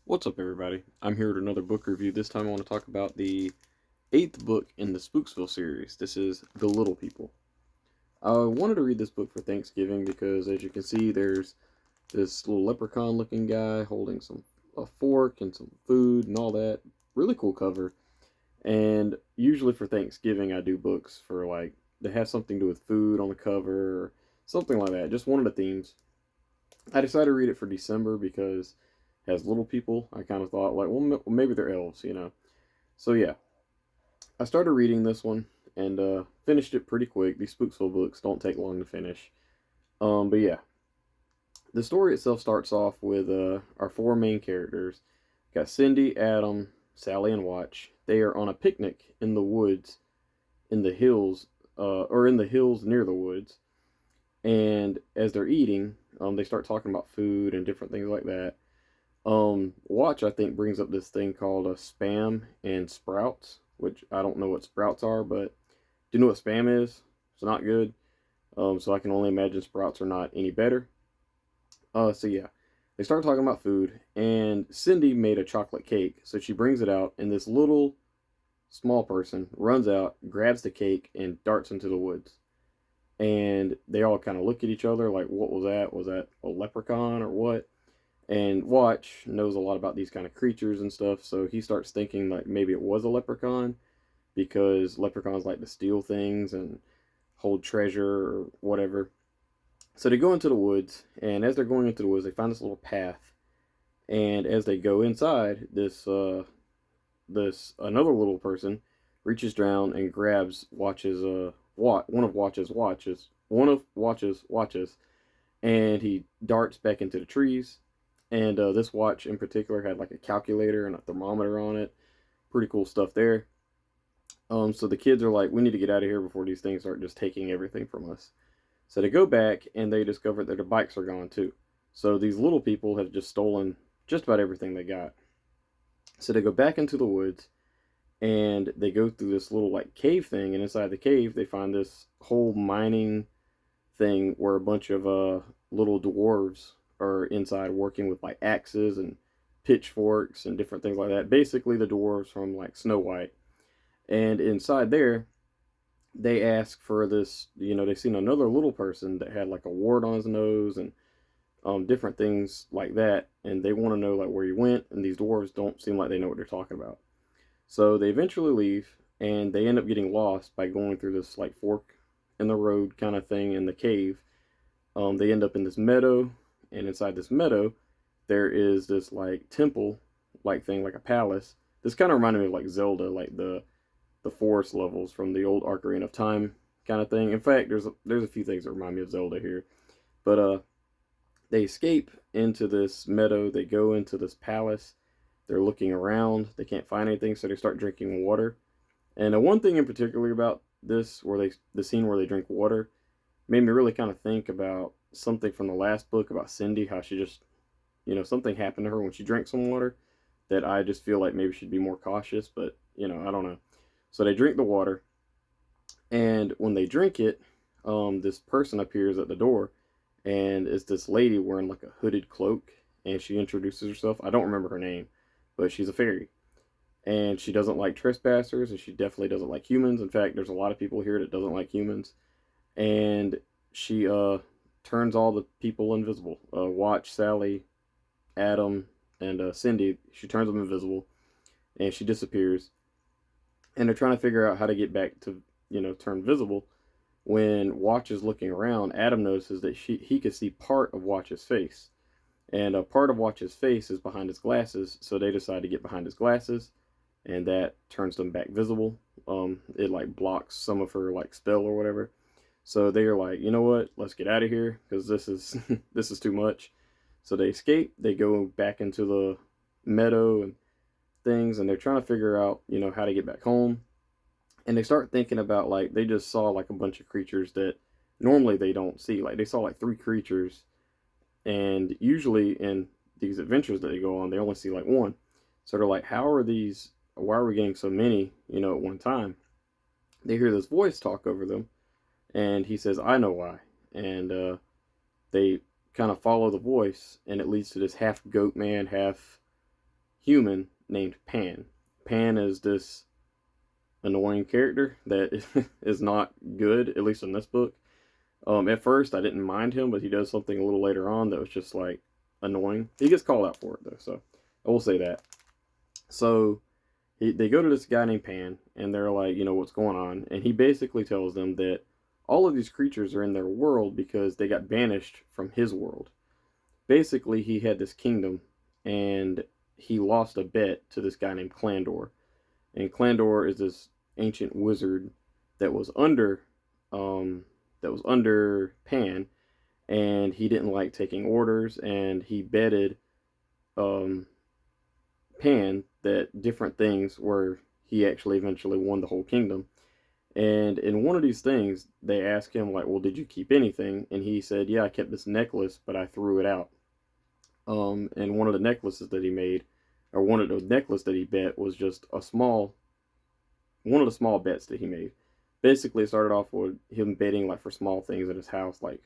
What's up, everybody? I'm here with another book review. This time I want to talk about the eighth book in the Spooksville series. This is The Little People. I wanted to read this book for Thanksgiving because, as you can see, there's this little leprechaun looking guy holding a fork and some food and all that. Really cool cover. And usually for Thanksgiving, I do books for like, they have something to do with food on the cover or something like that. Just one of the themes. I decided to read it for December because it has little people. I kind of thought, like, well, maybe they're elves. So yeah, I started reading this one and finished it pretty quick. These Spooksville books don't take long to finish. But yeah, the story itself starts off with our four main characters. Got Cindy, Adam, Sally, and Watch. They are on a picnic in the woods, in the hills, or in the hills near the woods. And as they're eating, they start talking about food and different things like that. Watch, I think, brings up this thing called a spam and sprouts, which I don't know what sprouts are, but do you know what spam is? It's not good. So I can only imagine sprouts are not any better. So yeah, they start talking about food, and Cindy made a chocolate cake, so she brings it out, and this little small person runs out, grabs the cake, and darts into the woods. And they all kind of look at each other like, what was that? Was that a leprechaun or what? And Watch knows a lot about these kind of creatures and stuff, so he starts thinking like maybe it was a leprechaun because leprechauns like to steal things and hold treasure or whatever. So they go into the woods, and as they're going into the woods, they find this little path. And as they go inside, this another little person reaches down and grabs Watch's one of Watch's watches, and he darts back into the trees. And this watch in particular had like a calculator and a thermometer on it. Pretty cool stuff there. So the kids are like, we need to get out of here before these things start just taking everything from us. So they go back and they discover that their bikes are gone too. So these little people have just stolen just about everything they got. So they go back into the woods and they go through this little like cave thing. And inside the cave, they find this whole mining thing where a bunch of little dwarves are inside working with like axes and pitchforks and different things like that. Basically, the dwarves from like Snow White. And inside there, they ask for this. They've seen another little person that had like a wart on his nose and different things like that. And they want to know like where he went. And these dwarves don't seem like they know what they're talking about. So they eventually leave, and they end up getting lost by going through this like fork in the road kind of thing in the cave. They end up in this meadow, and inside this meadow, there is this like temple like thing, like a palace. This kind of reminded me of like Zelda, like the forest levels from the old Ocarina of Time kind of thing. In fact, there's a few things that remind me of Zelda here. But they escape into this meadow. They go into this palace. They're looking around. They can't find anything, so they start drinking water. And one thing in particular about this, the scene where they drink water, made me really kind of think about something from the last book about Cindy, how she just, something happened to her when she drank some water that I just feel like maybe she'd be more cautious, but, I don't know. So they drink the water, and when they drink it, this person appears at the door, and it's this lady wearing like a hooded cloak, and she introduces herself. I don't remember her name, but she's a fairy. And she doesn't like trespassers, and she definitely doesn't like humans. In fact, there's a lot of people here that doesn't like humans. And she turns all the people invisible. Watch, Sally, Adam, and Cindy. She turns them invisible, and she disappears. And they're trying to figure out how to get back to turn visible. When Watch is looking around, Adam notices that he could see part of Watch's face, and a part of Watch's face is behind his glasses. So they decide to get behind his glasses, and that turns them back visible. It like blocks some of her like spell or whatever. So they are like, you know what? Let's get out of here because this is this is too much. So they escape. They go back into the meadow and things, and they're trying to figure out, how to get back home. And they start thinking about like they just saw like a bunch of creatures that normally they don't see. Like they saw like three creatures, and usually in these adventures that they go on, they only see like one. So they're like, how are these? Why are we getting so many, at one time? They hear this voice talk over them, and he says, I know why. And they kind of follow the voice, and it leads to this half goat man, half human named Pan. Pan is this annoying character that is not good, at least in this book. At first, I didn't mind him, but he does something a little later on that was just like annoying. He gets called out for it though, so I will say that. So they go to this guy named Pan, and they're like, what's going on? And he basically tells them that all of these creatures are in their world because they got banished from his world. Basically, he had this kingdom, and he lost a bet to this guy named Clandor. And Clandor is this ancient wizard that was under Pan, and he didn't like taking orders, and he betted um, Pan that different things where he actually eventually won the whole kingdom. And in one of these things, they asked him, like, well, did you keep anything? And he said, yeah, I kept this necklace, but I threw it out. And one of the necklaces that he made, or one of the necklace that he bet, was just one of the small bets that he made. Basically, it started off with him betting like for small things in his house, like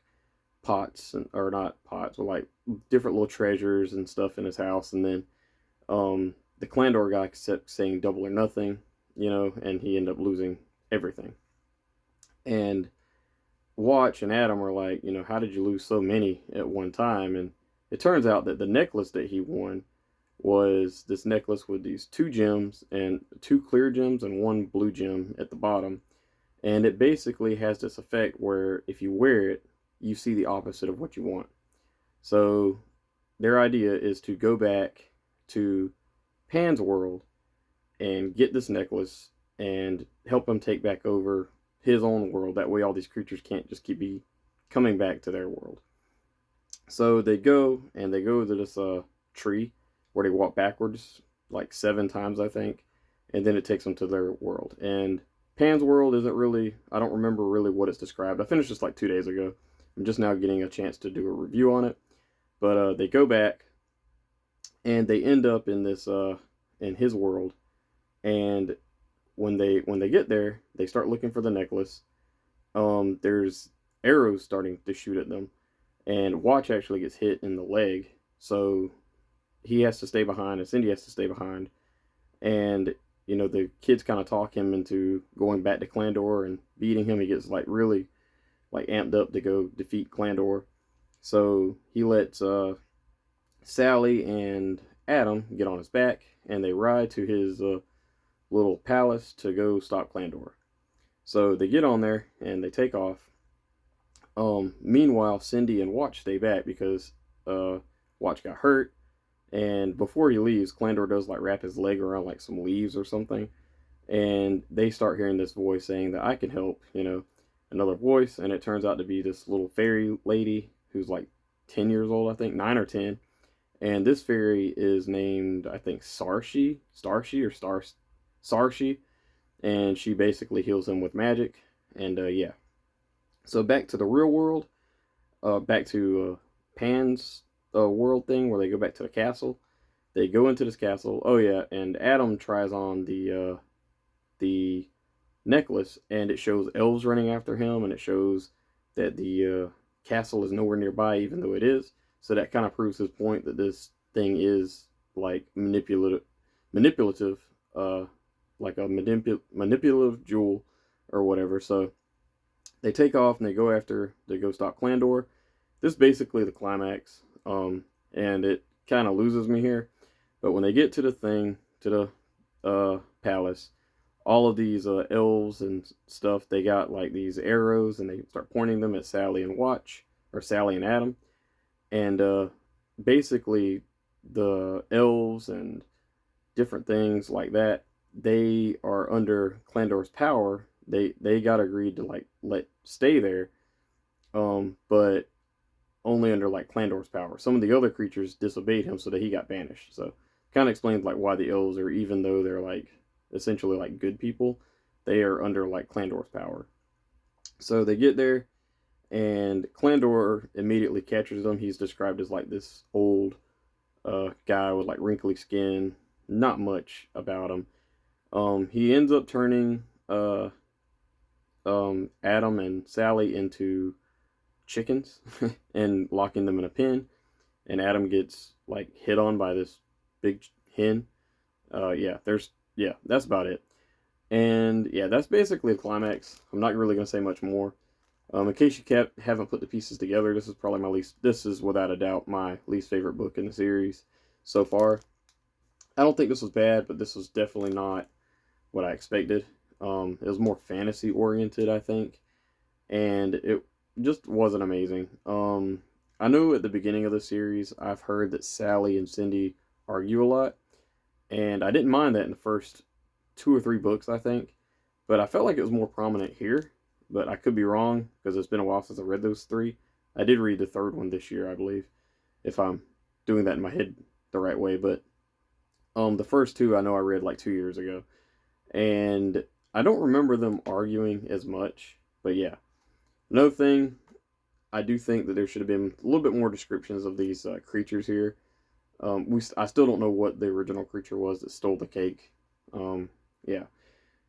pots, or not pots, but like different little treasures and stuff in his house. And then the Clandor guy kept saying double or nothing, and he ended up losing everything. And Watch and Adam are like, how did you lose so many at one time? And it turns out that the necklace that he won was this necklace with these two gems, and two clear gems and one blue gem at the bottom. And it basically has this effect where if you wear it, you see the opposite of what you want. So their idea is to go back to Pan's world and get this necklace and help him take back over his own world. That way all these creatures can't just keep coming back to their world. So they go to this tree where they walk backwards like 7 times, I think, and then it takes them to their world. And Pan's world isn't really, I don't remember really what it's described. I finished this like 2 days ago. I'm just now getting a chance to do a review on it. But they go back, and they end up in this in his world. And when they get there, they start looking for the necklace. There's arrows starting to shoot at them, and Watch actually gets hit in the leg, so he has to stay behind, and Cindy has to stay behind. And the kids kind of talk him into going back to Clandor and beating him. He gets like really like amped up to go defeat Clandor. So he lets Sally and Adam get on his back, and they ride to his little palace to go stop Clandor. So they get on there and they take off. Meanwhile, Cindy and Watch stay back because Watch got hurt. And before he leaves, Clandor does like wrap his leg around like some leaves or something. And they start hearing this voice saying that I can help, another voice. And it turns out to be this little fairy lady who's like 10 years old, I think, 9 or 10. And this fairy is named, I think, Sarshi. And she basically heals him with magic. And yeah. So back to the real world. Back to Pan's world thing where they go back to the castle. They go into this castle. Oh yeah, and Adam tries on the necklace, and it shows elves running after him, and it shows that the castle is nowhere nearby, even though it is. So that kind of proves his point that this thing is like manipulative, like a manipulative jewel or whatever. So they take off and they go stop Clandor. This is basically the climax, and it kind of loses me here. But when they get to the thing, to the palace, all of these elves and stuff, they got like these arrows, and they start pointing them at Sally and Watch, or Sally and Adam. And basically, the elves and different things like that, they are under Clandor's power. They got agreed to like let stay there, but only under like Clandor's power. Some of the other creatures disobeyed him, so that he got banished. So kind of explains like why the elves are, even though they're like essentially like good people, they are under like Clandor's power. So they get there, and Clandor immediately captures them. He's described as like this old guy with like wrinkly skin. Not much about him. He ends up turning Adam and Sally into chickens and locking them in a pen. And Adam gets like hit on by this big hen, Yeah, that's about it. And yeah, that's basically the climax. I'm not really gonna say much more. In case you haven't put the pieces together, this is probably my least. This is without a doubt my least favorite book in the series so far. I don't think this was bad, but this was definitely not what I expected. It was more fantasy oriented, I think, and it just wasn't amazing. I know at the beginning of the series, I've heard that Sally and Cindy argue a lot, and I didn't mind that in the first two or three books, I think, but I felt like it was more prominent here. But I could be wrong because it's been a while since I read those three. I did read the third one this year, I believe, if I'm doing that in my head the right way. But the first two I know I read like 2 years ago, and I don't remember them arguing as much. But yeah, another thing, I do think that there should have been a little bit more descriptions of these creatures here. I still don't know what the original creature was that stole the cake. Yeah,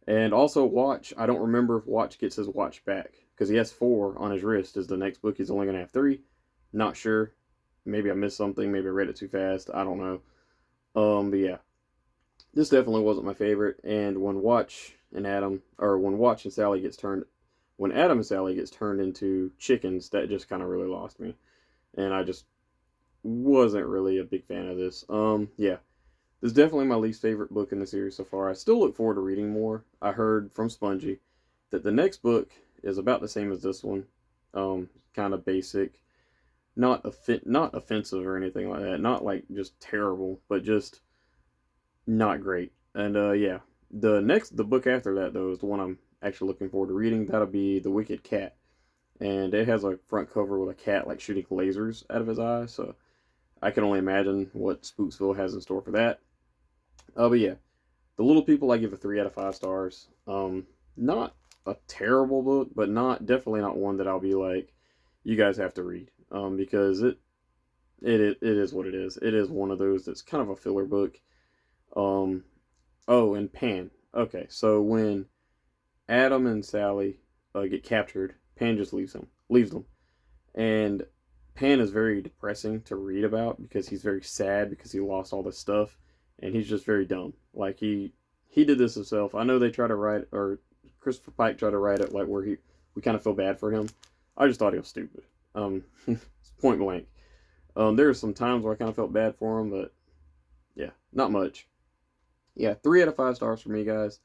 and also Watch. I don't remember if Watch gets his watch back because he has four on his wrist. Is the next book he's only gonna have three? Not sure. Maybe I missed something. Maybe I read it too fast. I don't know. But yeah, this definitely wasn't my favorite. And when Watch and Sally gets turned, when Adam and Sally gets turned into chickens, that just kind of really lost me, and I just wasn't really a big fan of this. Yeah, this is definitely my least favorite book in the series so far. I still look forward to reading more. I heard from Spongy that the next book is about the same as this one. Kind of basic, not offensive or anything like that. Not like just terrible, but just not great. And yeah, the book after that though is the one I'm actually looking forward to reading. That'll be The Wicked Cat, and it has a front cover with a cat like shooting lasers out of his eyes. So I can only imagine what Spooksville has in store for that. But yeah, The Little People I give a 3 out of 5 stars. Not a terrible book, but not definitely not one that I'll be like, you guys have to read. Because it is what it is. It is one of those that's kind of a filler book. Um, oh, and Pan. Okay, so when Adam and Sally get captured, Pan just leaves them, and Pan is very depressing to read about because he's very sad because he lost all this stuff, and he's just very dumb. Like he did this himself. I know they try to write, or Christopher Pike tried to write it like where we kind of feel bad for him. I just thought he was stupid. Point blank. There are some times where I kind of felt bad for him, but yeah, not much. Yeah, 3 out of 5 stars for me, guys.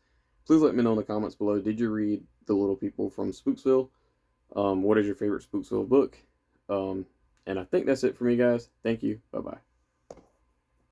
Please let me know in the comments below. Did you read The Little People from Spooksville? What is your favorite Spooksville book? And I think that's it for me, guys. Thank you. Bye bye.